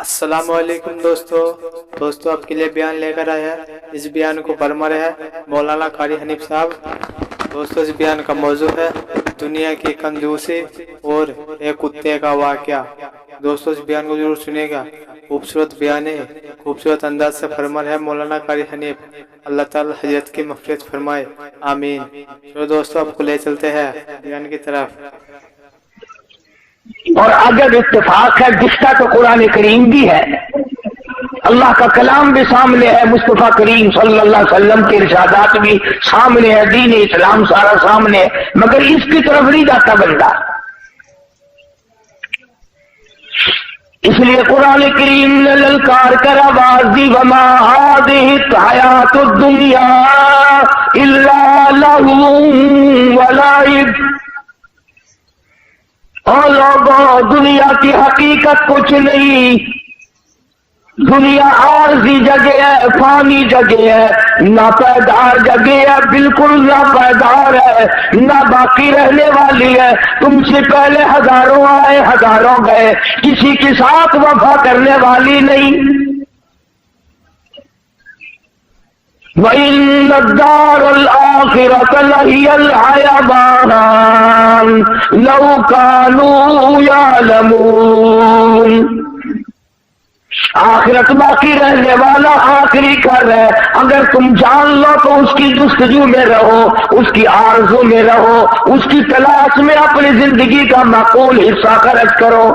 السلام علیکم دوستو آپ کے لیے بیان لے کر آیا ہے۔ اس بیان کو فرما رہے ہیں مولانا قاری حنیف صاحب۔ دوستو اس بیان کا موضوع ہے دنیا کی کنجوسی اور ایک کتے کا واقعہ۔ دوستو اس بیان کو ضرور سنیے گا، خوبصورت بیان ہے، خوبصورت انداز سے فرما رہے ہیں مولانا قاری حنیف۔ اللہ تعالی حضرت کی مغفرت فرمائے، آمین۔ تو دوستو آپ کو لے چلتے ہیں بیان کی طرف۔ اور اگر اتفاق ہے جس کا تو قرآن کریم بھی ہے، اللہ کا کلام بھی سامنے ہے، مصطفیٰ کریم صلی اللہ علیہ وسلم کے ارشادات بھی سامنے ہے، دین اسلام سارا سامنے ہے، مگر اس کی طرف نہیں جاتا بندہ۔ اس لیے قرآن کریم نے للکار کر آواز دی، وما هذه الحیات الدنیا الا لہو ولعب۔ اور لوگوں، دنیا کی حقیقت کچھ نہیں، دنیا عارضی جگہ ہے، فانی جگہ ہے، ناپائیدار جگہ ہے، بالکل ناپائیدار ہے، نہ باقی رہنے والی ہے۔ تم سے پہلے ہزاروں آئے، ہزاروں گئے، کسی کے ساتھ وفا کرنے والی نہیں۔ وَإِنَّ الدَّارَ الْآخِرَةَ لَهِيَ الْحَيَوَانُ لَوْ كَانُوا يَعْلَمُونَ۔ آخرت باقی رہنے والا آخری گھر ہے، اگر تم جان لو تو اس کی جستجو میں رہو، اس کی آرزو میں رہو، اس کی تلاش میں اپنی زندگی کا معقول حصہ خرچ کرو۔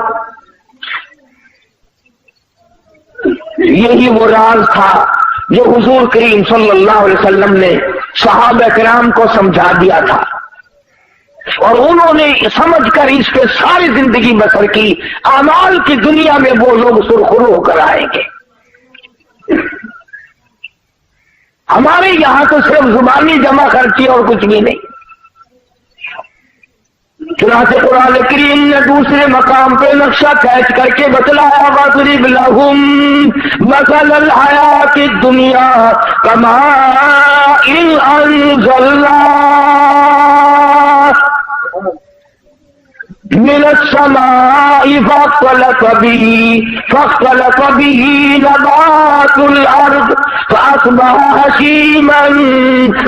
یہی وہ راز تھا جو حضور کریم صلی اللہ علیہ وسلم نے صحابہ کرام کو سمجھا دیا تھا، اور انہوں نے سمجھ کر اس پہ ساری زندگی بسر کی۔ اعمال کی دنیا میں وہ لوگ سرخرو ہو کر آئیں گے۔ ہمارے یہاں تو صرف زبانی جمع خرچی اور کچھ بھی نہیں۔ چنانچہ قرآن کریم نے دوسرے مقام پہ نقشہ کھینچ کر کے بتلایا، وَاضْرِبْ لَهُمْ مَثَلَ الْحَيَاةِ الدُّنْيَا كَمَاءٍ أَنزَلْنَاهُ مِنَ السَّمَاءِ فَاخْتَلَطَ بِهِ نَبَاتُ الْأَرْضِ فَأَصْبَحَ هَشِيمًا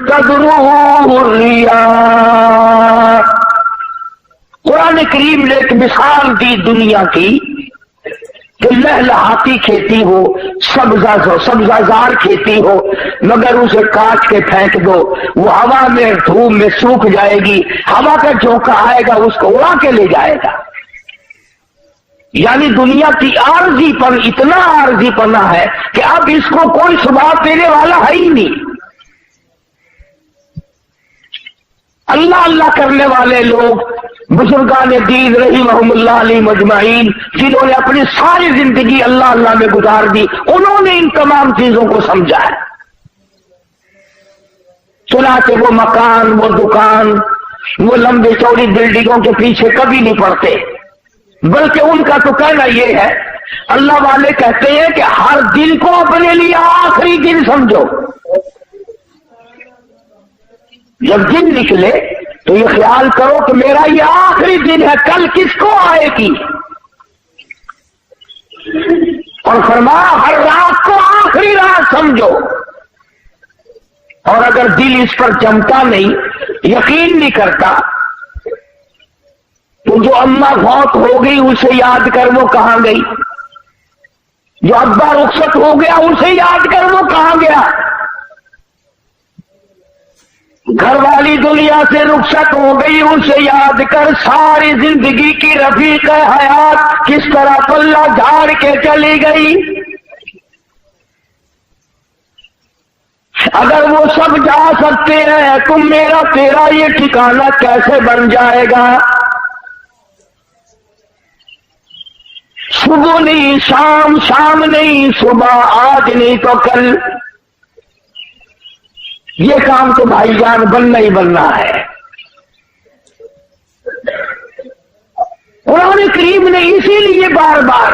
تَذْرُوهُ الرِّيَاحُ۔ قرآن کریم نے ایک مثال دی دنیا کی کہ لہلہاتی کھیتی ہو، سبزہ زار کھیتی ہو، مگر اسے کاٹ کے پھینک دو، وہ ہوا میں دھوپ میں سوکھ جائے گی، ہوا کا جھونکا آئے گا اس کو اڑا کے لے جائے گا۔ یعنی دنیا کی عارضی پر اتنا عارضی پنا ہے کہ اب اس کو کوئی ثبات دینے والا ہے ہی نہیں۔ اللہ اللہ کرنے والے لوگ، بزرگان دین رحمہم اللہ علیہ مجمعین، جنہوں نے اپنی ساری زندگی اللہ اللہ میں گزار دی، انہوں نے ان تمام چیزوں کو سمجھا ہے۔ چنانچہ وہ مکان، وہ دکان، وہ لمبی چوڑی بلڈنگوں کے پیچھے کبھی نہیں پڑتے، بلکہ ان کا تو کہنا یہ ہے، اللہ والے کہتے ہیں کہ ہر دن کو اپنے لیے آخری دن سمجھو۔ جب دن نکلے تو یہ خیال کرو کہ میرا یہ آخری دن ہے، کل کس کو آئے گی۔ اور فرمایا ہر رات کو آخری رات سمجھو۔ اور اگر دل اس پر جمتا نہیں، یقین نہیں کرتا، تو جو اماں فوت ہو گئی اسے یاد کر وہ کہاں گئی، جو ابا رخصت ہو گیا اسے یاد کر وہ کہاں گیا، گھر والی دنیا سے رخصت ہو گئی اسے یاد کر ساری زندگی کی رفیق حیات کس طرح پلہ جھاڑ کے چلی گئی۔ اگر وہ سب جا سکتے ہیں تو میرا تیرا یہ ٹھکانہ کیسے بن جائے گا۔ صبح نہیں شام، شام نہیں صبح، آج نہیں تو کل، یہ کام تو بھائی جان بننا ہی بننا ہے۔ قرآن کریم نے اسی لیے بار بار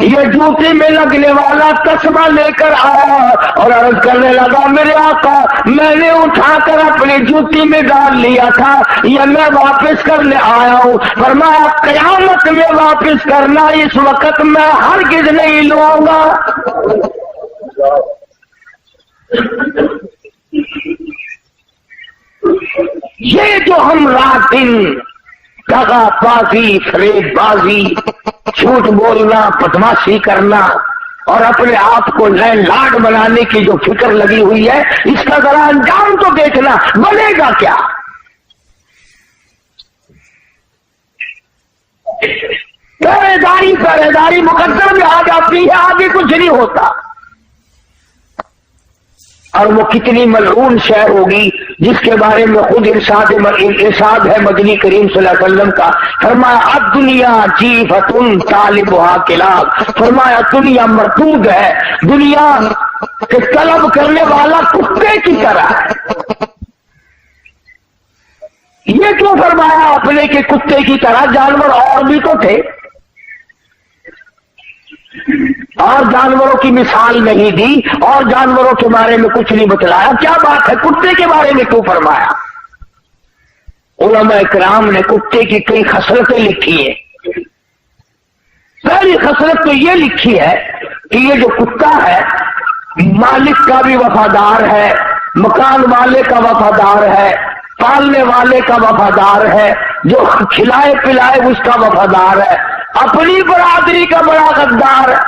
یہ جوتے میں لگنے والا تسمہ لے کر آیا اور عرض کرنے لگا میرے آقا میں نے اٹھا کر اپنی جوتی میں ڈال لیا تھا، یہ میں واپس کرنے آیا ہوں۔ فرمایا قیامت میں واپس کرنا، اس وقت میں ہرگز نہیں لوں گا۔ یہ جو ہم رات دن دغا بازی، فریب بازی، جھوٹ بولنا، بدماشی کرنا اور اپنے آپ کو لین لاڈ بنانے کی جو فکر لگی ہوئی ہے، اس کا ذرا انجام تو دیکھنا بنے گا کیا۔ پہرے داری مقدر میں آ جاتی ہے، آگے کچھ نہیں ہوتا۔ اور وہ کتنی ملعون شے ہوگی جس کے بارے میں خود ارشاد ہے مدنی کریم صلی اللہ علیہ وسلم کا۔ فرمایا اب دنیا جیفتن طالبھا کلاب، فرمایا دنیا مردود ہے، دنیا کے طلب کرنے والا کتے کی طرح ہے۔ یہ کیوں فرمایا اپنے کے کتے کی طرح؟ جانور اور بھی تو تھے، اور جانوروں کی مثال نہیں دی اور جانوروں کے بارے میں کچھ نہیں بتلایا، کیا بات ہے کتے کے بارے میں کیوں فرمایا؟ علماء کرام نے کتے کی کئی خصلتیں لکھی ہیں۔ پہلی خصلت تو یہ لکھی ہے کہ یہ جو کتا ہے مالک کا بھی وفادار ہے، مکان والے کا وفادار ہے، پالنے والے کا وفادار ہے، جو کھلائے پلائے اس کا وفادار ہے، اپنی برادری کا بڑا غدار ہے۔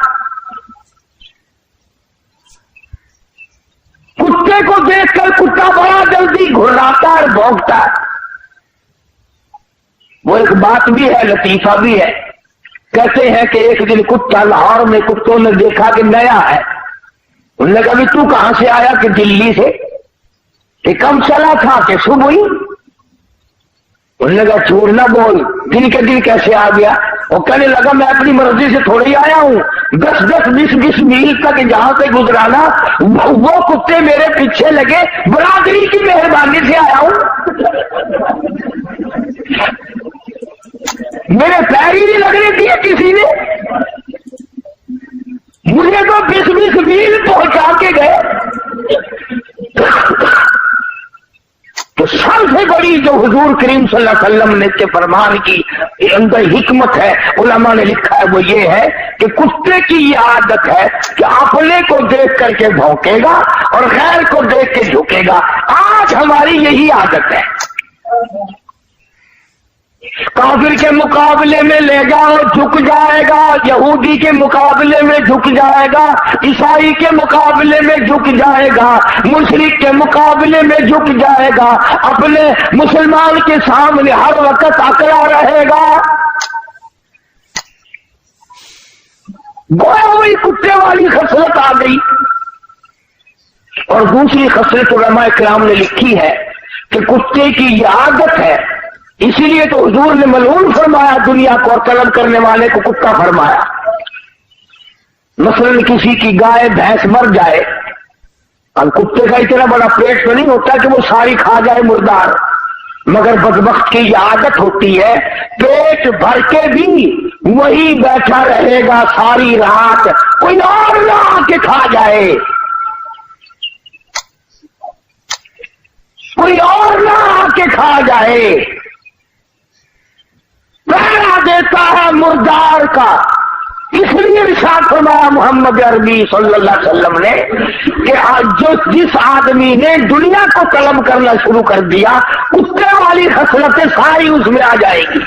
کتے کو دیکھ کر کتا بڑا جلدی گھراتا ہے، بھونکتا ہے۔ وہ ایک بات بھی ہے، لطیفہ بھی ہے۔ کہتے ہیں کہ ایک دن کتا لاہور میں کتوں نے دیکھا کہ نیا ہے، انہوں نے کہا بھی تو کہاں سے آیا؟ کہ دلی سے۔ کہ کم چلا تھا؟ کہ صبح ہی۔ انہوں نے کہا جھوٹ نہ بول، دن کے دن کیسے آ گیا؟ وہ کہنے لگا میں اپنی مرضی سے تھوڑی آیا ہوں، 10-20 میل تک جہاں سے گزرانا وہ کتے میرے پیچھے لگے، برادری کی مہربانی سے آیا ہوں، میرے پیر ہی نہیں لگنے دیے کسی نے، مجھے تو 20 میل پہنچا کے گئے۔ تو سب سے بڑی جو حضور کریم صلی اللہ علیہ وسلم نے کے فرمان کی اندر حکمت ہے، علماء نے لکھا ہے، وہ یہ ہے کہ کتے کی یہ عادت ہے کہ اپنے کو دیکھ کر کے بھونکے گا اور غیر کو دیکھ کے جھکے گا۔ آج ہماری یہی عادت ہے، کافر کے مقابلے میں لے جاؤ جھک جائے گا، یہودی کے مقابلے میں جھک جائے گا، عیسائی کے مقابلے میں جھک جائے گا، مشرک کے مقابلے میں جھک جائے گا، اپنے مسلمان کے سامنے ہر وقت اکڑا رہے گا۔ گویا وہی کتے والی خصلت آ گئی۔ اور دوسری خصلت علماء کرام نے لکھی ہے کہ کتے کی یہ عادت ہے، اسی لیے تو حضور نے ملعون فرمایا دنیا کو اور طلب کرنے والے کو کتا فرمایا۔ مثلا کسی کی گائے بھینس مر جائے، اب کتے کا اتنا بڑا پیٹ تو نہیں ہوتا کہ وہ ساری کھا جائے مردار، مگر بدبخت کی یہ عادت ہوتی ہے پیٹ بھر کے بھی وہی بیٹھا رہے گا ساری رات، کوئی اور نہ آ کے کھا جائے، کوئی اور نہ آ کے کھا جائے، پہرا دیتا ہے مردار کا۔ اس لیے ارشاد فرمایا محمد عربی صلی اللہ علیہ وسلم نے کہ جس آدمی نے دنیا کو طلب کرنا شروع کر دیا، کتے والی خصلتیں ساری اس میں آ جائے گی۔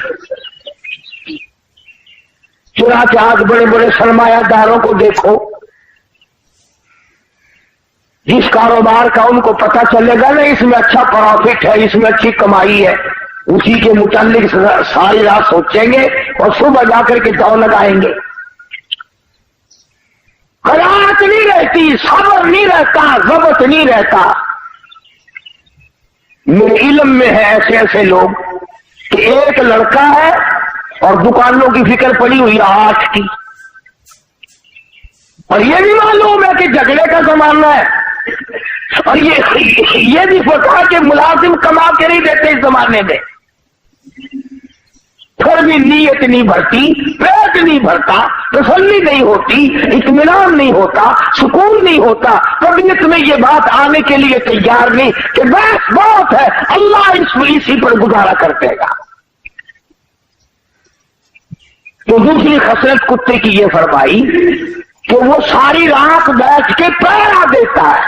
چنانچہ آج بڑے بڑے سرمایہ داروں کو دیکھو، جس کاروبار کا ان کو پتہ چلے گا نا اس میں اچھا پروفٹ ہے، اس میں اچھی کمائی ہے، اسی کے متعلق ساری رات سوچیں گے اور صبح جا کر کے دوڑ لگائیں گے۔ قناعت نہیں رہتی، صبر نہیں رہتا، ضبط نہیں رہتا۔ میرے علم میں ہے ایسے ایسے لوگ کہ ایک لڑکا ہے اور دکانوں کی فکر پڑی ہوئی 8 کی، اور یہ بھی معلوم ہے کہ جھگڑے کا زمانہ ہے، اور یہ بھی پتا کہ ملازم کما کے نہیں دیتے اس زمانے میں، پھر بھی نیت نہیں بھرتی، پیٹ نہیں بھرتا، تسلی نہیں ہوتی، اطمینان نہیں ہوتا، سکون نہیں ہوتا، طبیعت میں یہ بات آنے کے لیے تیار نہیں کہ بس بہت ہے، اللہ اسی پر گزارا کر دے گا۔ تو دوسری خصلت کتے کی یہ فرمائی کہ وہ ساری رات بیٹھ کے پہرا دیتا ہے۔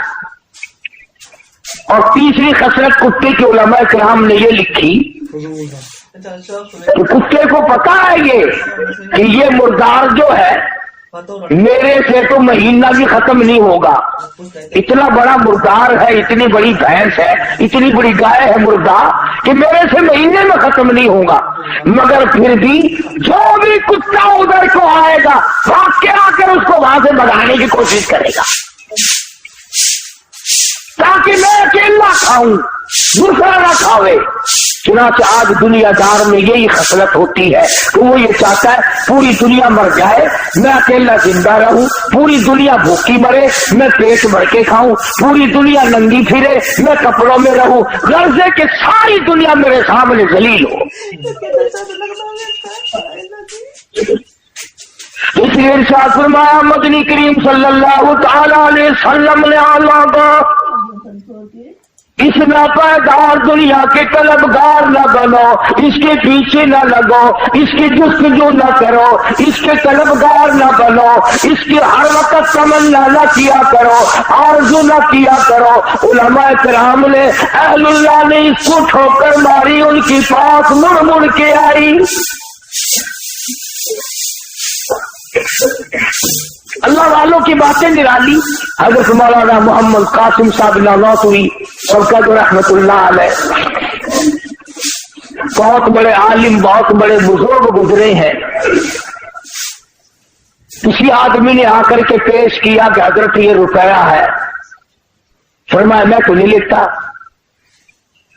اور تیسری خصلت کتے کے علماء کرام نے یہ لکھی کہ کتے کو پتا ہے کہ یہ مردار جو ہے میرے سے تو مہینہ بھی ختم نہیں ہوگا، اتنا بڑا مردار ہے، اتنی بڑی بھینس ہے، اتنی بڑی گائے ہے مردار کہ میرے سے مہینے میں ختم نہیں ہوگا، مگر پھر بھی جو بھی کتا ادھر کو آئے گا بھاگ کے آ کر اس کو وہاں سے بھگانے کی کوشش کرے گا تاکہ میں اکیلا کھاؤں، دوسرا نہ کھاوے۔ چنانچہ آج دنیا دار میں یہی خصلت ہوتی ہے کہ وہ یہ چاہتا ہے پوری دنیا مر جائے میں اکیلا زندہ رہوں، پوری دنیا بھوکی مرے میں پیٹ بھر کے کھاؤں، پوری دنیا ننگی پھرے میں کپڑوں میں رہوں، غرض ہے کہ ساری دنیا میرے سامنے ذلیل ہو۔ اس لیے ارشاد فرمایا مدنی کریم صلی اللہ تعالی علیہ وسلم نے اس ناپائیدار دنیا کے طلبگار نہ بنو، اس کے پیچھے نہ لگو، اس کی جستجو نہ کرو، اس کے طلبگار نہ بنو، اس کی ہر وقت تمنا نہ کیا کرو، آرزو نہ کیا کرو۔ علماء کرام نے اہل اللہ نے اس کو ٹھوکر ماری، ان کی پاس مڑ مڑ کے آئی۔ اللہ والوں کی باتیں نرالی۔ حضرت مولانا محمد قاسم صاحب نانوتوی سبقت رحمت اللہ علیہ بہت بڑے عالم، بہت بڑے بزرگ گزرے ہیں۔ کسی آدمی نے آ کر کے پیش کیا کہ حضرت یہ روپیہ ہے، فرمایا میں تو نہیں لیتا۔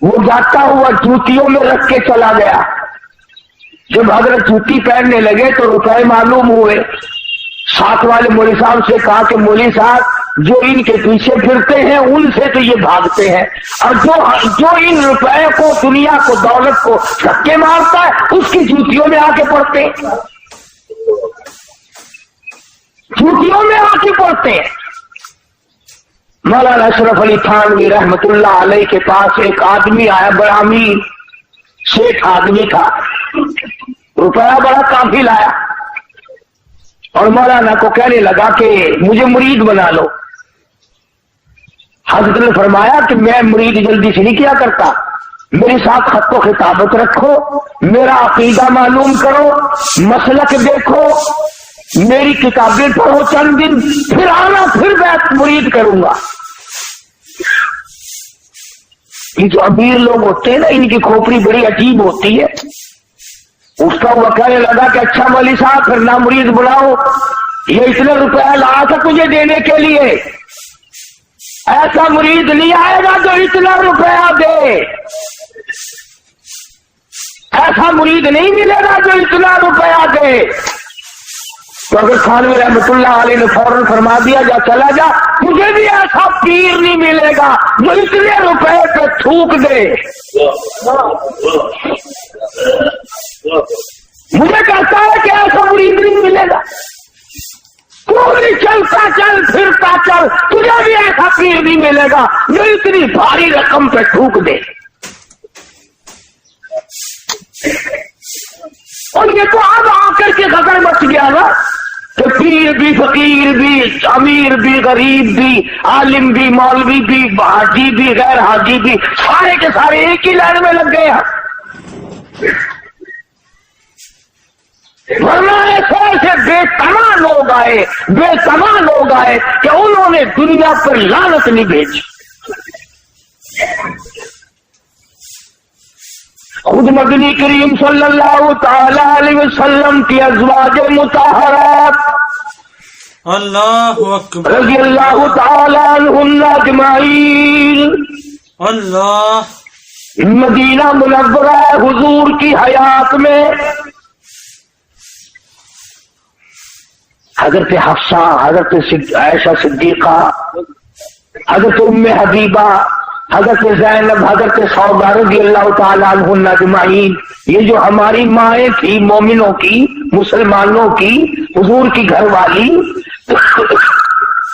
وہ جاتا ہوا جوتیوں میں رکھ کے چلا گیا۔ جب حضرت جوتی پہننے لگے تو روپے معلوم ہوئے۔ ساتھ والے مولوی صاحب سے کہا کہ مولوی صاحب جو ان کے پیچھے پھرتے ہیں ان سے تو یہ بھاگتے ہیں، اور جو ان روپے کو، دنیا کو، دولت کو دھکے مارتا ہے اس کی جوتیوں میں آ کے پڑتے ہیں، جوتیوں میں آ کے پڑتے ہیں۔ مولانا اشرف علی تھانوی رحمت اللہ علیہ کے پاس ایک آدمی آیا، بڑا امیر شیخ آدمی تھا، روپیہ بڑا کافی لایا، اور مولانا کو کہنے لگا کہ مجھے مرید بنا لو۔ حضرت نے فرمایا کہ میں مرید جلدی سے نہیں کیا کرتا، میرے ساتھ خط و خطابت رکھو، میرا عقیدہ معلوم کرو، مسلک دیکھو، میری کتابیں پڑھو چند دن، پھر آنا، پھر میں مرید کروں گا۔ یہ جو امیر لوگ ہوتے ہیں نا، ان کی کھوپڑی بڑی عجیب ہوتی ہے۔ اس کا وہ کہنے لگا کہ اچھا مولوی صاحب پھر نہ مرید بلاؤ، یہ اتنے روپیہ لایا تھا تجھے دینے کے لیے، ایسا مرید نہیں آئے گا جو اتنا روپیہ دے، ایسا مرید نہیں ملے گا جو اتنا روپیہ دے۔ تو اگر تھانوی رحمت اللہ علیہ نے فوراً فرما دیا جا چلا جا، مجھے بھی ایسا پیر نہیں ملے گا جو اتنے روپے پہ تھوک دے، مجھے کہتا ہے کہ ایسا مرید نہیں ملے گا، تو بھی چلتا چل، پھرتا چل، تجھے بھی ایسا پیر نہیں ملے گا جو اتنی بھاری رقم پہ تھوک دے۔ اور یہ تو اب آ کر کے خطر مچ گیا نا کہ پیر بھی، فقیر بھی، امیر بھی، غریب بھی، عالم بھی، مولوی بھی، حاجی بھی، غیر حاجی بھی، سارے کے سارے ایک ہی لائن میں لگ گئے ہیں۔ ورنہ ایسے بے تمام لوگ آئے، بے تمام لوگ آئے کہ انہوں نے دنیا پر لعنت نہیں بھیجی۔ خود مدنی کریم صلی اللہ تعالی علیہ وسلم کی ازواج مطہرات اللہ اکبر رضی اللہ تعالی عنہن اجمعین اللہ مدینہ منورہ حضور کی حیات میں حضرت حفصہ، حضرت عائشہ صدیقہ، حضرت ام حبیبہ حضرت زینب، حضرت سودا رضی اللہ تعالیٰ عنہن اجمعین، یہ جو ہماری مائیں تھی مومنوں کی، مسلمانوں کی، حضور کی گھر والی،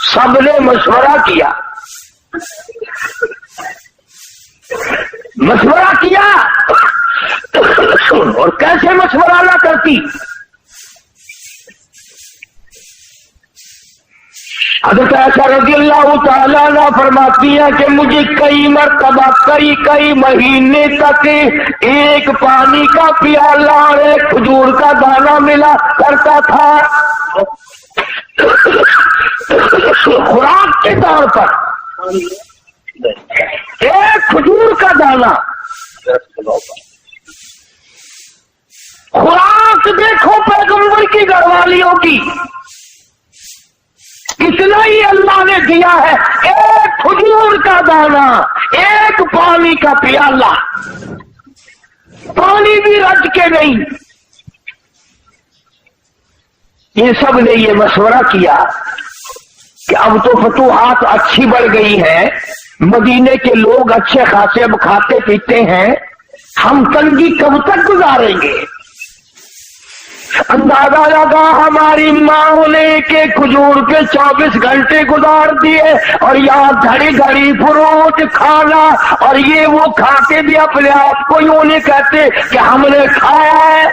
سب نے مشورہ کیا، اور کیسے مشورہ نہ کرتی؟ حضرت عائشہ رضی اللہ تعالیٰ عنہ فرماتی ہے کہ مجھے کئی مرتبہ کئی مہینے تک ایک پانی کا پیالہ اور ایک کھجور کا دانہ ملا کرتا تھا خوراک کے طور پر، ایک کھجور کا دانہ خوراک۔ دیکھو پیغمبر کی گھر والیوں کی اتنا ہی اللہ نے دیا ہے، ایک کھجور کا دانہ، ایک پانی کا پیالہ، پانی بھی رج کے نہیں۔ یہ سب نے یہ مشورہ کیا کہ اب تو فتوحات اچھی بڑھ گئی ہیں، مدینے کے لوگ اچھے خاصے اب کھاتے پیتے ہیں، ہم تنگی کب تک گزاریں گے؟ اندازہ لگا ہماری ماں نے کہ کھجور کے 24 گھنٹے گزار دیے، اور یہاں گھڑی گھڑی فروٹ کھانا، اور یہ وہ کھا کے بھی اپنے آپ کو یوں نہیں کہتے کہ ہم نے کھایا ہے۔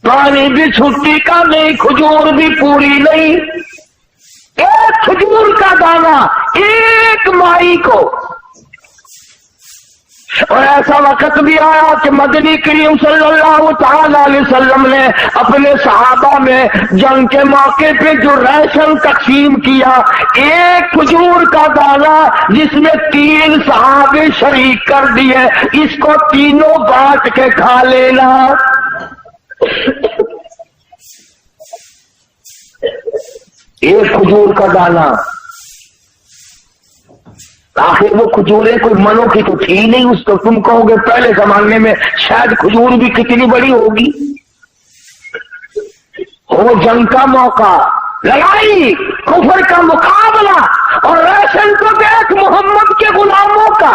پانی بھی چھٹی کا نہیں، کھجور بھی پوری نہیں، ایک کھجور کا دانہ ایک مائی کو۔ اور ایسا وقت بھی آیا کہ مدنی کریم صلی اللہ تعالی علیہ وسلم نے اپنے صحابہ میں جنگ کے موقع پہ جو راشن تقسیم کیا، ایک کھجور کا دانہ جس میں 3 صحابے شریک کر دیے، اس کو تینوں بانٹ کے کھا لینا۔ ایک کھجور کا دانہ، آخر وہ کھجوریں کوئی منوں کی تو تھی نہیں، اس کو تم کہو گے پہلے زمانے میں شاید کھجور بھی کتنی بڑی ہوگی۔ وہ جنگ کا موقع، لڑائی، کفر کا مقابلہ، اور راشن کو دیکھ محمد کے غلاموں کا،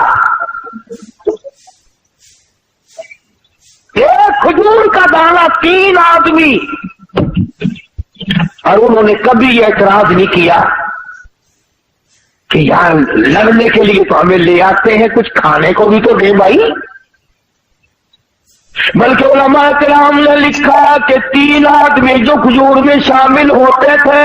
ایک کھجور کا دانہ 3 آدمی، اور انہوں نے کبھی یہ اعتراض نہیں کیا کہ یار لڑنے کے لیے تو ہمیں لے آتے ہیں، کچھ کھانے کو بھی تو دے بھائی۔ بلکہ علماء کرام نے لکھا کہ 3 آدمی جو کھجور میں شامل ہوتے تھے،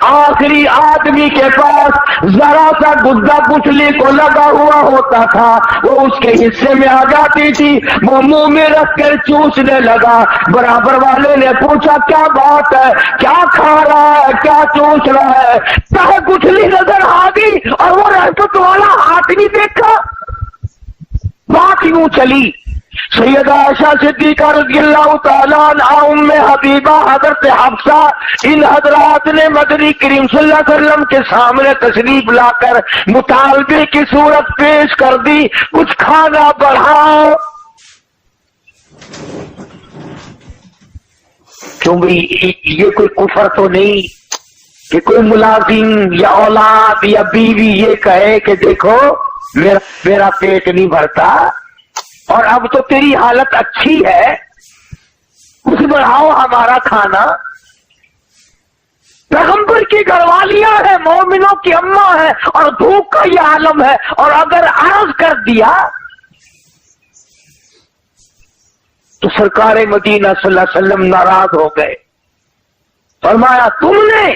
آخری آدمی کے پاس ذرا سا گدا پچھلی کو لگا ہوا ہوتا تھا، وہ اس کے حصے میں آ جاتی تھی، وہ منہ میں رکھ کر چوسنے لگا۔ برابر والے نے پوچھا کیا بات ہے، کیا کھا رہا ہے، کیا چوس رہا ہے؟ تہ گٹھلی نظر آ گئی اور وہ رحمت والا ہاتھ نہیں دیکھا۔ بات یوں چلی، سیدہ عائشہ صدیقہ رضی اللہ تعالیٰ عنہا، ام حبیبہ، حضرت حفصہ، ان حضرات نے مدنی کریم صلی اللہ علیہ وسلم کے سامنے تشریف لا کر مطالبے کی صورت پیش کر دی، کچھ کھانا بڑھاؤ۔ کیوں بھئی یہ کوئی کفر تو نہیں کہ کوئی ملازم یا اولاد یا بیوی یہ کہے کہ دیکھو میرا پیٹ نہیں بھرتا اور اب تو تیری حالت اچھی ہے، کچھ بڑھاؤ ہمارا کھانا۔ پیغمبر کی گھر والیاں ہیں، مومنوں کی اماں ہیں، اور بھوک کا یہ عالم ہے، اور اگر عرض کر دیا تو سرکار مدینہ صلی اللہ علیہ وسلم ناراض ہو گئے، فرمایا تم نے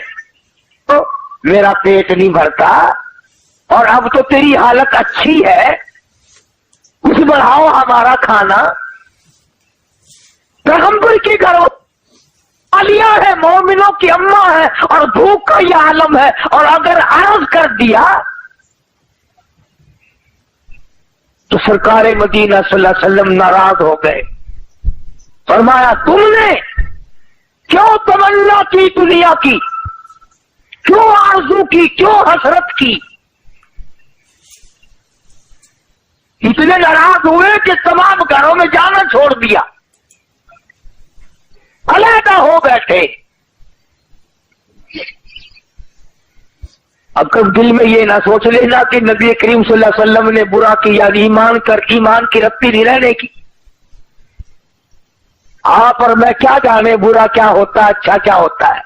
تو میرا پیٹ نہیں بھرتا اور اب تو تیری حالت اچھی ہے، کچھ بڑھاؤ ہمارا کھانا۔ پیغمبر کی گھر والیاں ہیں، مومنوں کی اماں ہیں، اور بھوک کا یہ عالم ہے، اور اگر عرض کر دیا تو سرکار مدینہ صلی اللہ علیہ وسلم ناراض ہو گئے، فرمایا تم نے کیوں تمنا کی دنیا کی، کیوں آرزو کی، کیوں حسرت کی؟ اتنے ناراض ہوئے کہ تمام گھروں میں جانا چھوڑ دیا، علیحدہ ہو بیٹھے۔ اب کب دل میں یہ نہ سوچ لینا کہ نبی کریم صلی اللہ علیہ وسلم نے برا کیا، ایمان کی رتی نہیں رہنے کی. آپ اور میں کیا جانے برا کیا ہوتا ہے، اچھا کیا ہوتا ہے.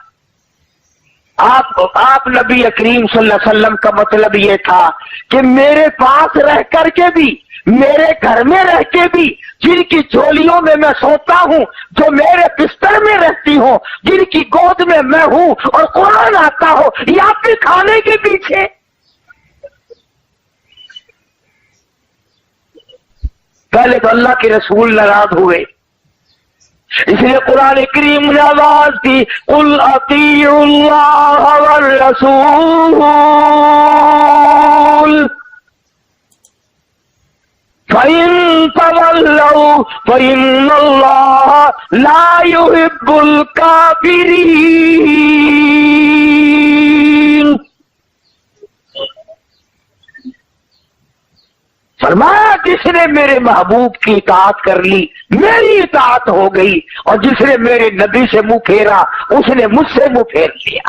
آپ نبی کریم صلی اللہ علیہ وسلم کا مطلب یہ تھا کہ میرے پاس رہ کر کے بھی، میرے گھر میں رہ کے بھی، جن کی جھولیوں میں میں سوتا ہوں، جو میرے بستر میں رہتی ہوں، جن کی گود میں میں ہوں اور قرآن آتا ہو، یا پھر کھانے کے پیچھے. پہلے تو اللہ کے رسول ناراض ہوئے، اس لیے قرآن کریم نے آواز دی، قل اطیعوا اللہ والرسول فَإِن تَوَلَّوْا فَإِنَّ اللَّهَ لَا يُحِبُّ الْكَافِرِينَ. فرمایا جس نے میرے محبوب کی اطاعت کر لی میری اطاعت ہو گئی، اور جس نے میرے نبی سے منہ پھیرا اس نے مجھ سے منہ پھیر لیا.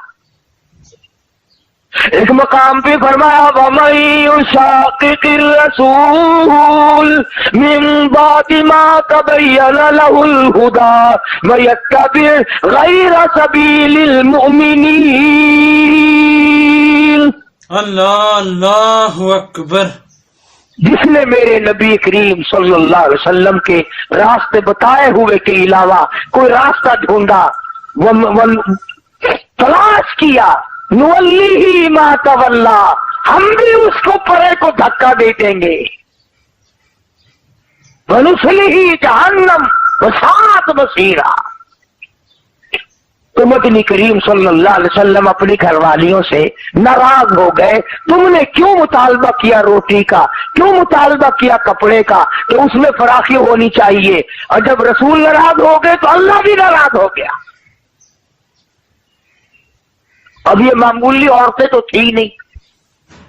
ایک مقام پہ فرمایا وَمَن يُشَاقِقِ الرَّسُولَ مِن بَعْدِ مَا تَبَيَّنَ لَهُ الْهُدَى وَيَتَّبِعْ غَيْرَ سَبِيلِ الْمُؤْمِنِينَ. اللہ اکبر. جس نے میرے نبی کریم صلی اللہ علیہ وسلم کے راستے بتائے ہوئے کے علاوہ کوئی راستہ ڈھونڈا، تلاش کیا، نولیہ ما تولا، ہم بھی اس کو پرے کو دھکا دے دیں گے، ونصلہ جہنم وساءت مصیرا. تو مدنی کریم صلی اللہ علیہ وسلم اپنی گھر والیوں سے ناراض ہو گئے. تم نے کیوں مطالبہ کیا روٹی کا، کیوں مطالبہ کیا کپڑے کا، کہ اس میں فراخی ہونی چاہیے. اور جب رسول ناراض ہو گئے تو اللہ بھی ناراض ہو گیا. اب یہ معمولی عورتیں تو تھی نہیں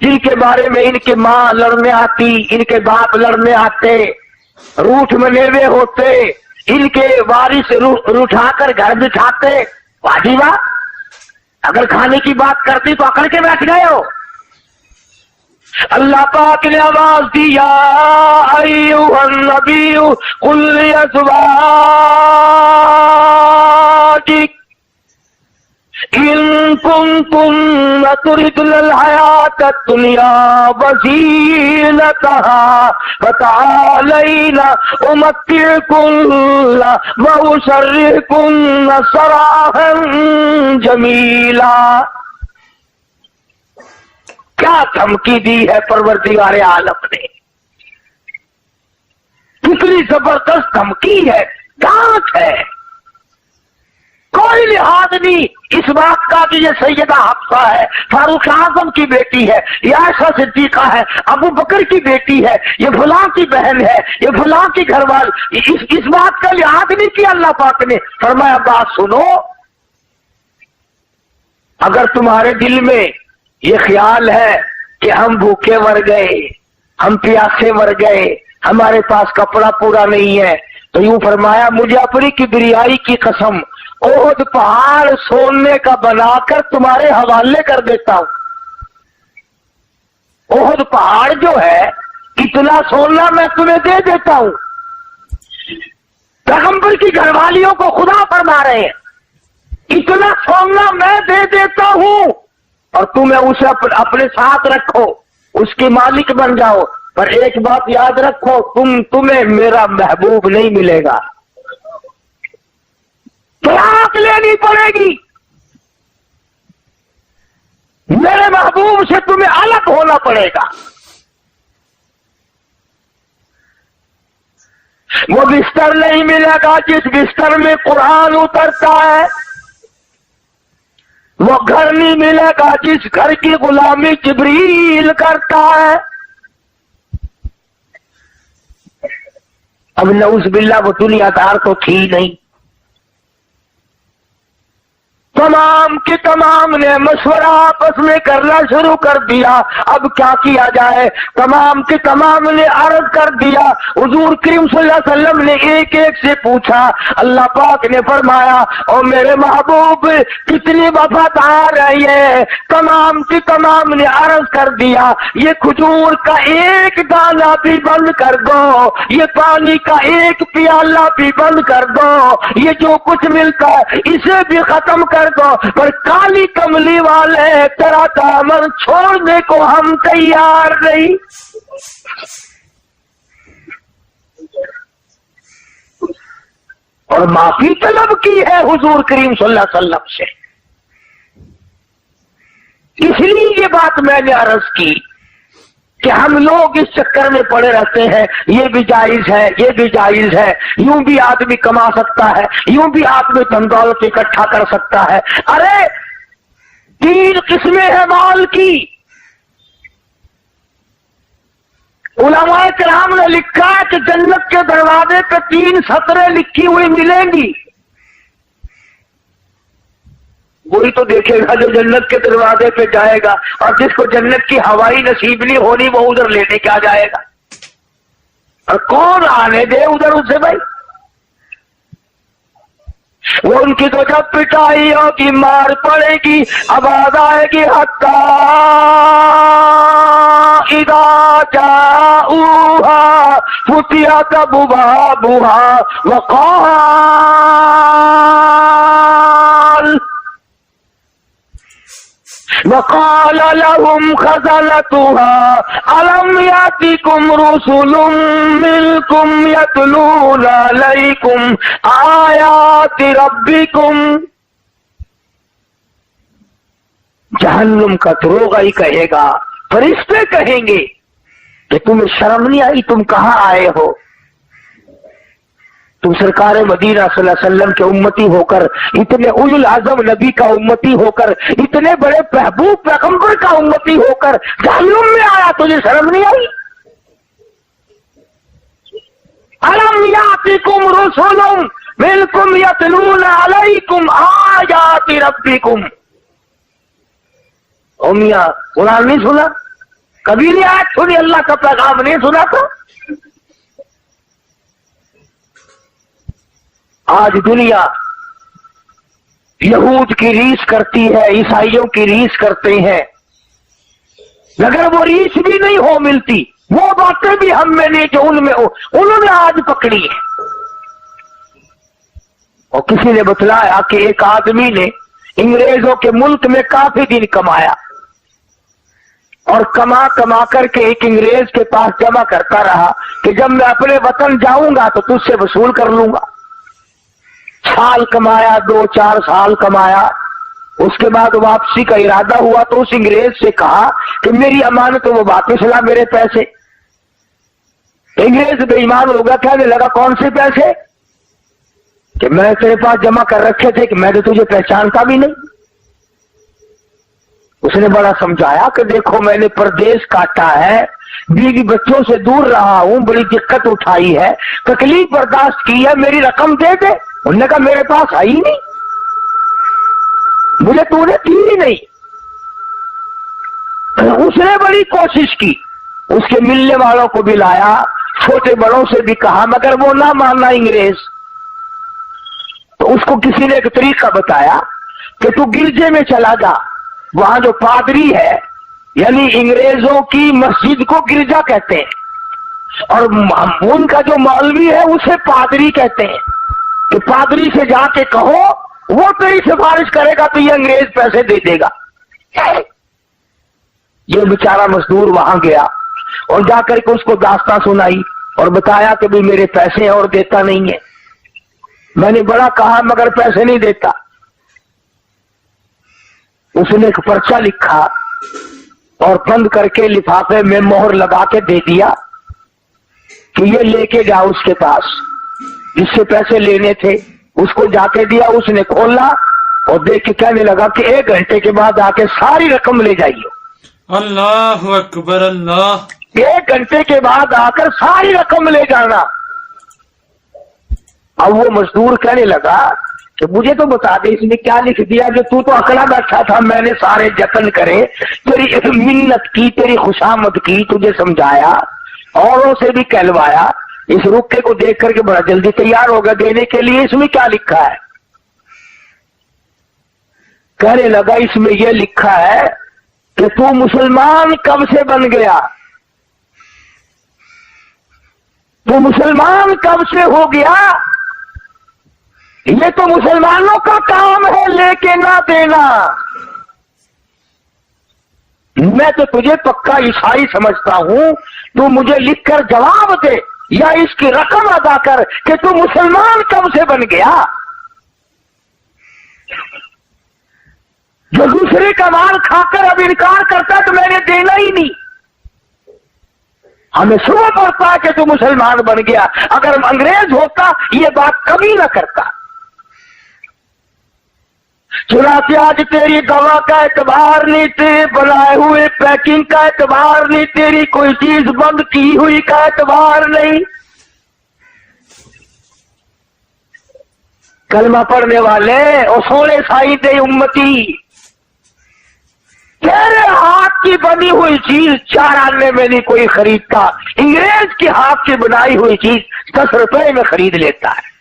جن کے بارے میں ان کے ماں لڑنے آتی، ان کے باپ لڑنے آتے، روٹ منیوے ہوتے، ان کے وارث روٹھا کر گھر بٹھاتے. واجبہ اگر کھانے کی بات کرتی تو اکڑ کے بیٹھ گئے ہو. اللہ پاک نے آواز دی یا ایھا النبی قل لازواجک ان کنتن تردن الحیاۃ الدنیا وزینتہا فتعالین امتعکن واسرحکن سراحا جمیلا. کیا دھمکی دی ہے پروردگار عالم نے، کتنی زبردست دھمکی ہے، ڈانٹ ہے. کوئی لحاظ نہیں اس بات کا کہ یہ سیدہ حفصہ ہے، فاروق اعظم کی بیٹی ہے، یہ عائشہ صدیقہ ہے، ابو بکر کی بیٹی ہے، یہ فلاں کی بہن ہے، یہ فلاں کی گھر والی. اس بات کا لحاظ نہیں کیا اللہ پاک نے. فرمایا بات سنو، اگر تمہارے دل میں یہ خیال ہے کہ ہم بھوکے مر گئے، ہم پیاسے مر گئے، ہمارے پاس کپڑا پورا نہیں ہے، تو یوں فرمایا مجھے اپنی کبریائی کی قسم احد پہاڑ سونے کا بنا کر تمہارے حوالے کر دیتا ہوں. احد پہاڑ جو ہے اتنا سونا میں تمہیں دے دیتا ہوں. پیغمبر کی گھر والیوں کو خدا فرما رہے ہیں اتنا سونا میں دے دیتا ہوں اور تمہیں اسے اپنے ساتھ رکھو، اس کے مالک بن جاؤ. پر ایک بات یاد رکھو، تمہیں میرا محبوب نہیں ملے گا، طلاق لینی پڑے گی. میرے محبوب سے تمہیں الگ ہونا پڑے گا. وہ بستر نہیں ملے گا جس بستر میں قرآن اترتا ہے، وہ گھر نہیں ملے گا جس گھر کی غلامی جبریل کرتا ہے. اب نعوذ باللہ وہ دنیا دار تو تھی نہیں، تو تمام کے تمام نے مشورہ آپس میں کرنا شروع کر دیا، اب کیا کیا جائے؟ تمام کے تمام نے عرض کر دیا، حضور کریم صلی اللہ علیہ وسلم نے ایک ایک سے پوچھا، اللہ پاک نے فرمایا او میرے محبوب کتنی وفادار ہے یہ؟ تمام کے تمام نے عرض کر دیا، یہ کھجور کا ایک دانہ بھی بند کر دو، یہ پانی کا ایک پیالہ بھی بند کر دو، یہ جو کچھ ملتا ہے اسے بھی ختم کر دو، پر کالی کملی والے تیرا دامن چھوڑنے کو ہم تیار نہیں۔ اور معافی طلب کی ہے حضور کریم صلی اللہ علیہ وسلم سے۔ اس لیے یہ بات میں نے عرض کی کہ ہم لوگ اس چکر میں پڑے رہتے ہیں، یہ بھی جائز ہے، یہ بھی جائز ہے، یوں بھی آدمی کما سکتا ہے، یوں بھی آدمی دھن دولت اکٹھا کر سکتا ہے۔ ارے 3 قسمیں ہیں مال کی۔ علماء کرام نے لکھا ہے کہ جنت کے دروازے پہ 3 سطریں لکھی ہوئی ملیں گی، وہی تو دیکھے گا جو جنت کے دروازے پہ جائے گا، اور جس کو جنت کی ہوائی نصیب نہیں ہونی وہ ادھر لینے کیا جائے گا، اور کون آنے دے ادھر اسے بھائی؟ وہ ان کی تو جب پٹائی ہوگی، مار پڑے گی، آواز آئے گی حتی اذا جاؤہا فتحت ابوابہا وقال لهم خزنتها ألم يأتكم رسل منكم يتلون عليكم آيات ربكم؟ جہنم کا دروغہ ہی کہے گا، فرشتے کہیں گے کہ تمہیں شرم نہیں آئی، تم کہاں آئے ہو؟ تم سرکار مدینہ صلی اللہ علیہ وسلم کے امتی ہو کر، اتنے اولو العزم نبی کا امتی ہو کر، اتنے بڑے محبوب پیغمبر کا امتی ہو کر جہنم میں آیا، تجھے شرم نہیں آئی؟ الم یاتکم رسل منکم یتلون علیکم آیات ربکم۔ او میاں قرآن نہیں سنا؟ کبھی نہیں آیت سنی؟ اللہ کا پیغام نہیں سنا تھا؟ آج دنیا یہود کی ریس کرتی ہے، عیسائیوں کی ریس کرتے ہیں، اگر وہ ریس بھی نہیں ہو ملتی، وہ باتیں بھی ہم میں نہیں جو ان میں ہو، انہوں نے آج پکڑی ہے۔ اور کسی نے بتلایا کہ ایک آدمی نے انگریزوں کے ملک میں کافی دن کمایا، اور کما کما کر کے ایک انگریز کے پاس جمع کرتا رہا کہ جب میں اپنے وطن جاؤں گا تو تجھ سے وصول کر لوں گا۔ سال کمایا، 2-4 سال کمایا، اس کے بعد واپسی کا ارادہ ہوا تو اس انگریز سے کہا کہ میری امانت وہ واپس لا میرے پیسے۔ انگریز بے ایمان ہو گیا، کہنے لگا کون سے پیسے؟ کہ میں تیرے پاس جمع کر رکھے تھے کہ میں تو تجھے پہچانتا بھی نہیں۔ اس نے بڑا سمجھایا کہ دیکھو میں نے پردیس کاٹا ہے، بیوی بچوں سے دور رہا ہوں، بڑی دقت اٹھائی ہے، تکلیف برداشت کی ہے، میری رقم دے دے۔ انہوں نے کہا میرے پاس آئی نہیں، مجھے تو نے دی ہی نہیں۔ اس نے بڑی کوشش کی، اس کے ملنے والوں کو بھی لایا، چھوٹے بڑوں سے بھی کہا، مگر وہ نہ ماننا انگریز۔ تو اس کو کسی نے ایک طریقہ بتایا کہ تو گرجے میں چلا جا، وہاں جو پادری ہے، یعنی انگریزوں کی مسجد کو گرجا کہتے ہیں، اور ان کا جو مولوی ہے اسے پادری کہتے ہیں، کہ پادری سے جا کے کہو، وہ تیری سفارش کرے گا تو یہ انگریز پیسے دے دے گا۔ یہ بیچارہ مزدور وہاں گیا اور جا کر کے اس کو داستان سنائی اور بتایا کہ بھی میرے پیسے ہیں اور دیتا نہیں ہے، میں نے بڑا کہا مگر پیسے نہیں دیتا۔ اس نے ایک پرچہ لکھا اور بند کر کے لفافے میں مہر لگا کے دے دیا کہ یہ لے کے جا اس کے پاس، جس سے پیسے لینے تھے اس کو جا کے دیا۔ اس نے کھولا اور دیکھ کے کہنے لگا کہ 1 گھنٹے کے بعد آ کے ساری رقم لے جائیے۔ اللہ اکبر اللہ۔ 1 گھنٹے کے بعد آ کر ساری رقم لے جانا۔ اب وہ مزدور کہنے لگا تو مجھے تو بتا دے اس نے کیا لکھ دیا کہ تو اکڑا بیٹھا تھا، میں نے سارے جتن کرے، تیری منت کی، تیری خوشامد کی، تجھے سمجھایا، اوروں سے بھی کہلوایا، اس رکے کو دیکھ کر کے بڑا جلدی تیار ہوگا دینے کے لیے، اس میں کیا لکھا ہے؟ کہنے لگا اس میں یہ لکھا ہے کہ تو مسلمان کب سے بن گیا، تو مسلمان کب سے ہو گیا، یہ تو مسلمانوں کا کام ہے لے کے نہ دینا، میں تو تجھے پکا عیسائی سمجھتا ہوں، تو مجھے لکھ کر جواب دے یا اس کی رقم ادا کر کہ تو مسلمان کب سے بن گیا۔ جو دوسرے کا مال کھا کر اب انکار کرتا تو میں نے دینا ہی نہیں، ہمیں صبح پڑتا ہے کہ تو مسلمان بن گیا، اگر انگریز ہوتا یہ بات کبھی نہ کرتا۔ چنانچہ آج تیری دوا کا اعتبار نہیں، تیرے بنائے ہوئے پیکنگ کا اعتبار نہیں، تیری کوئی چیز بند کی ہوئی کا اعتبار نہیں۔ کلمہ پڑھنے والے اور سونے سائی دے امتی، تیرے ہاتھ کی بنی ہوئی چیز 4 آنے میں نہیں کوئی خریدتا، انگریز کے ہاتھ کی بنائی ہوئی چیز 10 روپے میں خرید لیتا ہے۔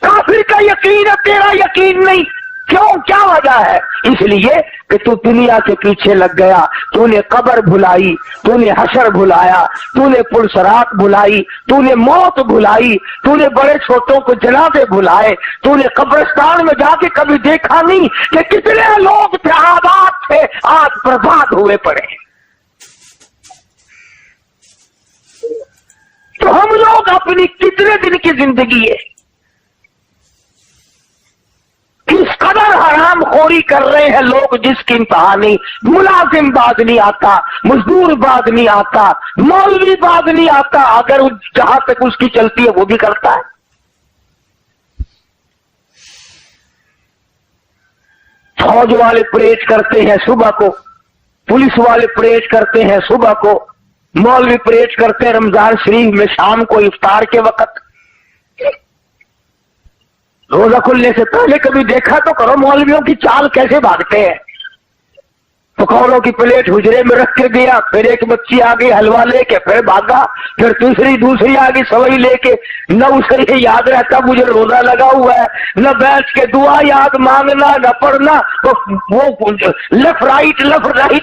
کافر کا یقین ہے، تیرا یقین نہیں، کیوں؟ کیا وجہ ہے؟ اس لیے کہ تو دنیا کے پیچھے لگ گیا، تو نے قبر بھلائی، تو نے حشر بھلایا، تو نے پلسرات بھلائی، تو نے موت بھلائی، تو نے بڑے چھوٹوں کو جنازے بھلائے، تو نے قبرستان میں جا کے کبھی دیکھا نہیں کہ کتنے لوگ تھے آباد تھے آج برباد ہوئے پڑے۔ تو ہم لوگ اپنی کتنے دن کی زندگی ہے، کس قدر حرام خوری کر رہے ہیں لوگ، جس کی انتہا نہیں۔ ملازم بعد نہیں آتا، مزدور بعد نہیں آتا، مولوی بعد نہیں آتا، اگر جہاں تک اس کی چلتی ہے وہ بھی کرتا ہے۔ فوج والے پریڈ کرتے ہیں صبح کو، پولیس والے پریڈ کرتے ہیں صبح کو، مولوی پریڈ کرتے ہیں رمضان شریف میں شام کو افطار کے وقت۔ روزہ کھلنے سے پہلے کبھی دیکھا تو کرو مولویوں کی چال کیسے بھاگتے ہیں۔ پکوڑوں کی پلیٹ حجرے میں رکھ کے دیا، پھر ایک بچی آ گئی حلوہ لے کے، پھر بھاگا، پھر دوسری آ گئی سوئی لے کے، نہ اسے یہ یاد رہتا مجھے روزہ لگا ہوا ہے، نہ بیٹھ کے دعا یاد مانگنا، نہ پڑھنا، وہ لیفٹ رائٹ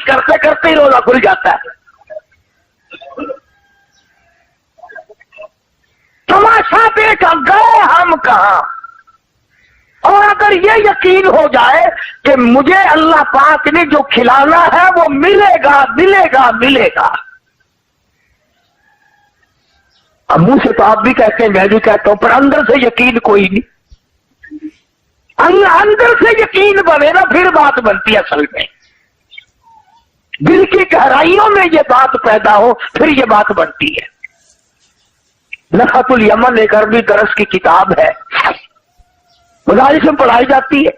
کرتے کرتے ہی روزہ کھل جاتا ہے۔ تماشا دیکھا گئے ہم کہاں۔ اور اگر یہ یقین ہو جائے کہ مجھے اللہ پاک نے جو کھلانا ہے وہ ملے گا ملے گا ملے گا، اب منہ سے تو آپ بھی کہتے ہیں میں بھی کہتا ہوں، پر اندر سے یقین کوئی نہیں۔ اندر سے یقین بنے نا پھر بات بنتی ہے، اصل میں دل کی گہرائیوں میں یہ بات پیدا ہو پھر یہ بات بنتی ہے۔ نخت الیمن ایک عربی درس کی کتاب ہے، مدارس میں پڑھائی جاتی ہے،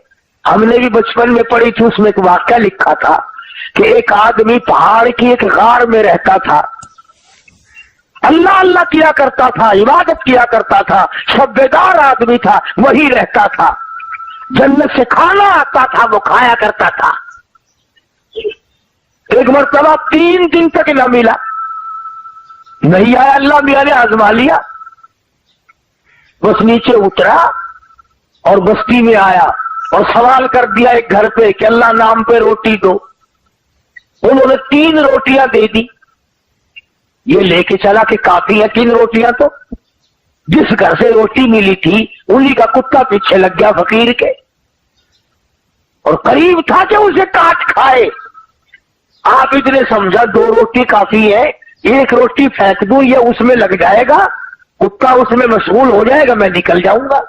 ہم نے بھی بچپن میں پڑھی تھی۔ اس میں ایک واقعہ لکھا تھا کہ ایک آدمی پہاڑ کی ایک غار میں رہتا تھا، اللہ اللہ کیا کرتا تھا، عبادت کیا کرتا تھا، شب بیدار آدمی تھا، وہی رہتا تھا، جنت سے کھانا آتا تھا وہ کھایا کرتا تھا۔ ایک مرتبہ 3 دن تک نہ ملا، نہیں آیا، اللہ میاں نے آزما لیا، بس نیچے اترا اور بستی میں آیا اور سوال کر دیا ایک گھر پہ کہ اللہ نام پہ روٹی دو۔ انہوں نے 3 روٹیاں دے دی، یہ لے کے چلا کہ کافی ہے 3 روٹیاں تو۔ جس گھر سے روٹی ملی تھی انہی کا کتا پیچھے لگ گیا فقیر کے، اور قریب تھا کہ اسے کاٹ کھائے۔ آپ اتنے سمجھا 2 روٹی کافی ہے، 1 روٹی پھینک دوں یہ اس میں لگ جائے گا، کتا اس میں مشغول ہو جائے گا، میں نکل جاؤں گا۔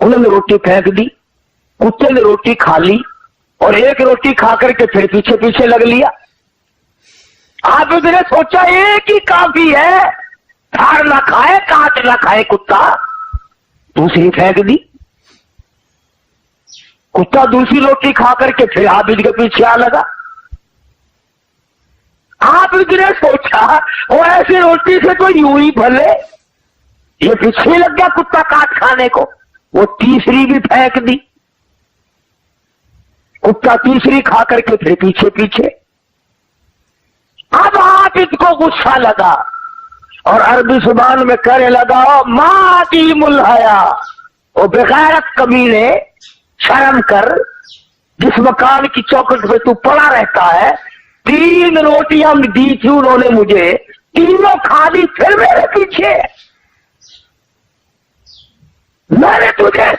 انہوں نے روٹی پھینک دی، کتے نے روٹی کھا لی اور 1 روٹی کھا کر کے پھر پیچھے پیچھے لگ لیا۔ آپ نے سوچا ایک ہی کافی ہے، پھاڑ نہ کھائے کاٹ نہ کھائے کتا، دوسری پھینک دی۔ کتا دوسری روٹی کھا کر کے پھر عابد کے پیچھے آ لگا۔ آپ نے سوچا وہ ایسی روٹی سے تو یوں ہی بھلے، یہ پچھے لگ گیا کتا کاٹ کھانے کو، وہ تیسری بھی پھینک دی، کتا تیسری کھا کر کے پھر پیچھے پیچھے۔ اب عابد کو غصہ لگا اور عربی زبان میں کہنے لگا ما دیم الحیا، وہ بغیرت کمینے، شرم کر، جس مکان کی چوکھٹ پہ تو پڑا رہتا ہے، 3 روٹیاں دی تھی انہوں نے مجھے، تینوں کھا لی پھر میرے پیچھے، میں نے تجھے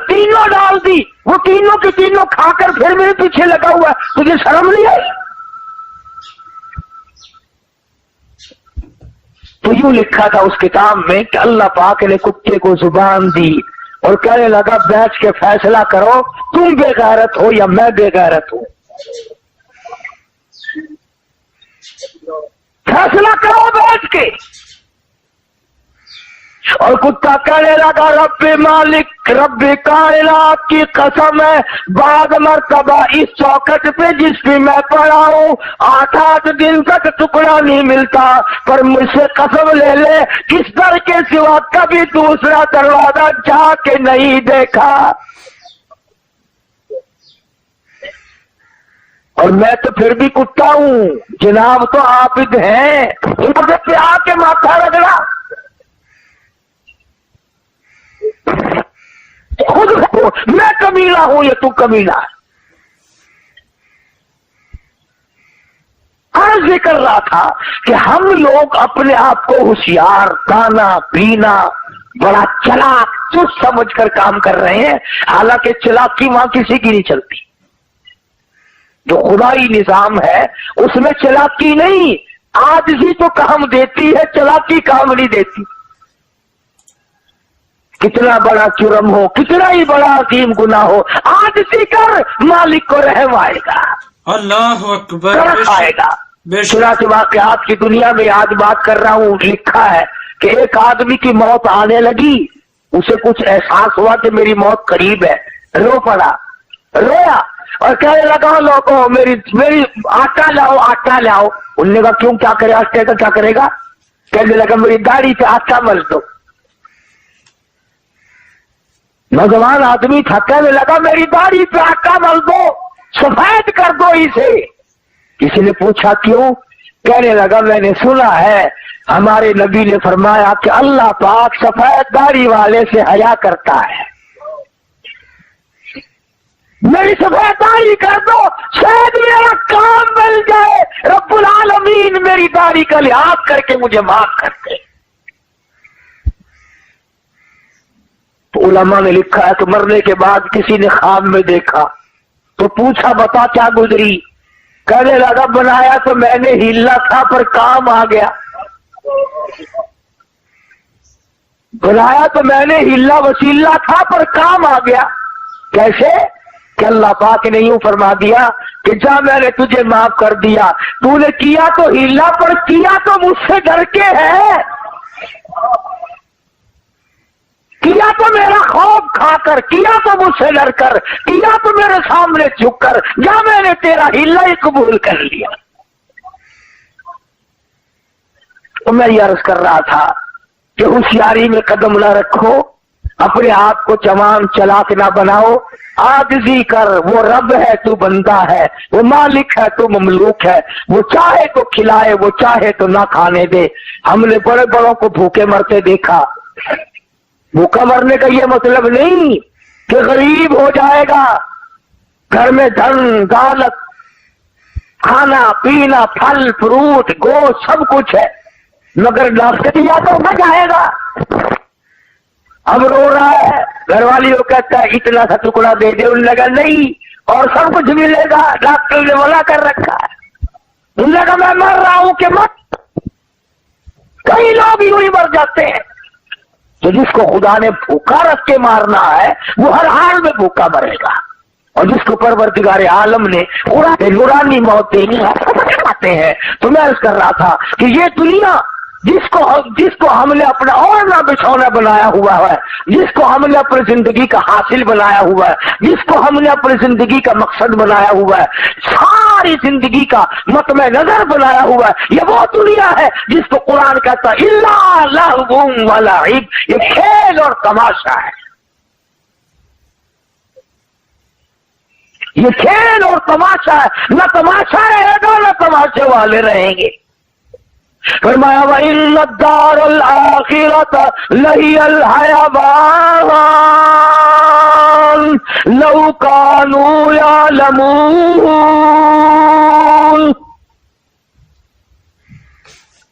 تینوں ڈال دی، وہ تینوں کی تینوں کھا کر پھر میرے پیچھے لگا ہوا ہے، تجھے شرم نہیں آئی؟ تو یوں لکھا تھا اس کتاب میں کہ اللہ پاک نے کتے کو زبان دی اور کہنے لگا بیٹھ کے فیصلہ کرو تم بے غیرت ہو یا میں بے غیرت ہوں، فیصلہ کرو بیٹھ کے۔ اور کتا کہنے لگا رب مالک، رب کائنات کی قسم ہے، بعد مرتبہ اس چوکھٹ پہ جس پہ میں پڑا ہوں 8 دن تک ٹکڑا نہیں ملتا، پر مجھ سے قسم لے لے کس در کے سوا کبھی دوسرا دروازہ جا کے نہیں دیکھا، اور میں تو پھر بھی کتا ہوں، جناب تو عابد ہیں، ادھر پہ آ کے ماتھا رگڑا، خود میں کمینہ ہوں یا تو کمینہ ہے۔ عرض کر رہا تھا کہ ہم لوگ اپنے آپ کو ہوشیار، کھانا پینا، بڑا چلاک چست سمجھ کر کام کر رہے ہیں، حالانکہ چلاکی وہاں کسی کی نہیں چلتی، جو خدائی نظام ہے اس میں چلاکی نہیں، عاجزی تو کام دیتی ہے، چلاکی کام نہیں دیتی۔ کتنا بڑا جرم ہو، کتنا ہی بڑا عظیم گناہ ہو، عاجزی کر، مالک کو رحم آئے گا، اللہ اکبر، رحم آئے گا۔ چنانچہ واقعات کی دنیا میں آج بات کر رہا ہوں، لکھا ہے کہ ایک آدمی کی موت آنے لگی، اسے کچھ احساس ہوا کہ میری موت قریب ہے، رو پڑا، رویا اور کہنے لگا لوگوں میری آٹا لاؤ، آٹا لاؤ۔ انہوں نے کہا کیوں، کیا کرے آٹے کا، کیا کرے گا؟ کہنے لگا میری داڑھی پہ آٹا مل دو۔ نوجوان آدمی تھا، کہنے لگا میری داڑھی پہ آٹا مل دو، سفید کر دو اسے۔ کسی نے پوچھا کیوں؟ کہنے لگا میں نے سنا ہے ہمارے نبی نے فرمایا کہ اللہ پاک سفید داڑھی والے سے حیا کرتا ہے، میری سفید داڑھی کر دو، شاید میرا کام مل جائے، رب العالمین میری داڑھی کا لحاظ کر کے مجھے معاف کر دے۔ تو علماء نے لکھا ہے کہ مرنے کے بعد کسی نے خواب میں دیکھا تو پوچھا بتا کیا گزری؟ کہنے لگا بنایا تو میں نے ہیلا تھا پر کام آ گیا، بنایا تو میں نے ہیلا وسیلہ تھا پر کام آ گیا۔ کیسے؟ کہ اللہ پاک نے یوں فرما دیا کہ جا میں نے تجھے معاف کر دیا، تو نے کیا تو ہیلا پر کیا تو مجھ سے ڈر کے ہے، کیا تو میرا خوف کھا کر، کیا تو مجھ سے ڈر کر، کیا تو میرے سامنے جھک کر، یا میں نے تیرا ہلا ہی قبول کر لیا۔ تو میں یہ عرض کر رہا تھا کہ ہوشیاری میں قدم نہ رکھو، اپنے آپ کو جوان چلاک نہ بناؤ، عاجزی کر، وہ رب ہے تو بندہ ہے، وہ مالک ہے تو مملوک ہے، وہ چاہے تو کھلائے، وہ چاہے تو نہ کھانے دے۔ ہم نے بڑے بڑوں کو بھوکے مرتے دیکھا، بھوکا مرنے کا یہ مطلب نہیں کہ غریب ہو جائے گا، گھر میں دھن دولت، کھانا پینا، پھل فروٹ، گوشت سب کچھ ہے، مگر ڈاکٹریا تو نہ جائے گا۔ اب رو رہا ہے، گھر والی وہ کہتا ہے اتنا سا ٹکڑا دے دے، انہوں نے کہا نہیں اور سب کچھ ملے گا، ڈاکٹر نے منع کر رکھا ہے۔ انہوں نے کہا میں مر رہا ہوں کہ مت، کئی لوگ یوں ہی مر جاتے ہیں۔ تو جس کو خدا نے بھوکا رکھ کے مارنا ہے وہ ہر حال میں بھوکا مرے گا، اور جس کو پروردگار عالم نے نورانی موت دینی ہے آتے ہیں۔ تو میں عرض کر رہا تھا کہ یہ دنیا جس کو ہم نے اپنا اوڑھنا بچھونا بنایا ہوا ہے، جس کو ہم نے اپنی زندگی کا حاصل بنایا ہوا ہے، جس کو ہم نے اپنی زندگی کا مقصد بنایا ہوا ہے، ساری زندگی کا مطمع نظر بنایا ہوا ہے، یہ وہ دنیا ہے جس کو قرآن کہتا ہے الا لہو و لعب، یہ کھیل اور تماشا ہے، یہ کھیل اور تماشا ہے، نہ تماشا رہے گا نہ تماشے والے رہیں گے۔ فرمایا وَإِنَّ الدَّارَ الْآخِرَةَ لَهِيَ الْحَيَوَانُ لَوْ كَانُوا يَعْلَمُونَ،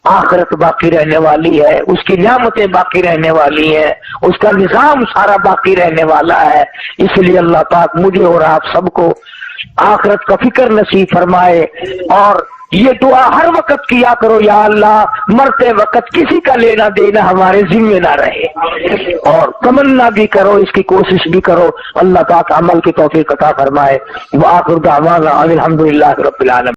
آخرت باقی رہنے والی ہے، اس کی نعمتیں باقی رہنے والی ہیں، اس کا نظام سارا باقی رہنے والا ہے، اس لیے اللہ پاک مجھے اور آپ سب کو آخرت کا فکر نصیب فرمائے، اور یہ دعا ہر وقت کیا کرو، یا اللہ مرتے وقت کسی کا لینا دینا ہمارے ذمہ نہ رہے، اور تمنا بھی کرو، اس کی کوشش بھی کرو، اللہ پاک عمل کی توفیق عطا فرمائے۔ وآخر دعوانا الحمدللہ رب العالمین۔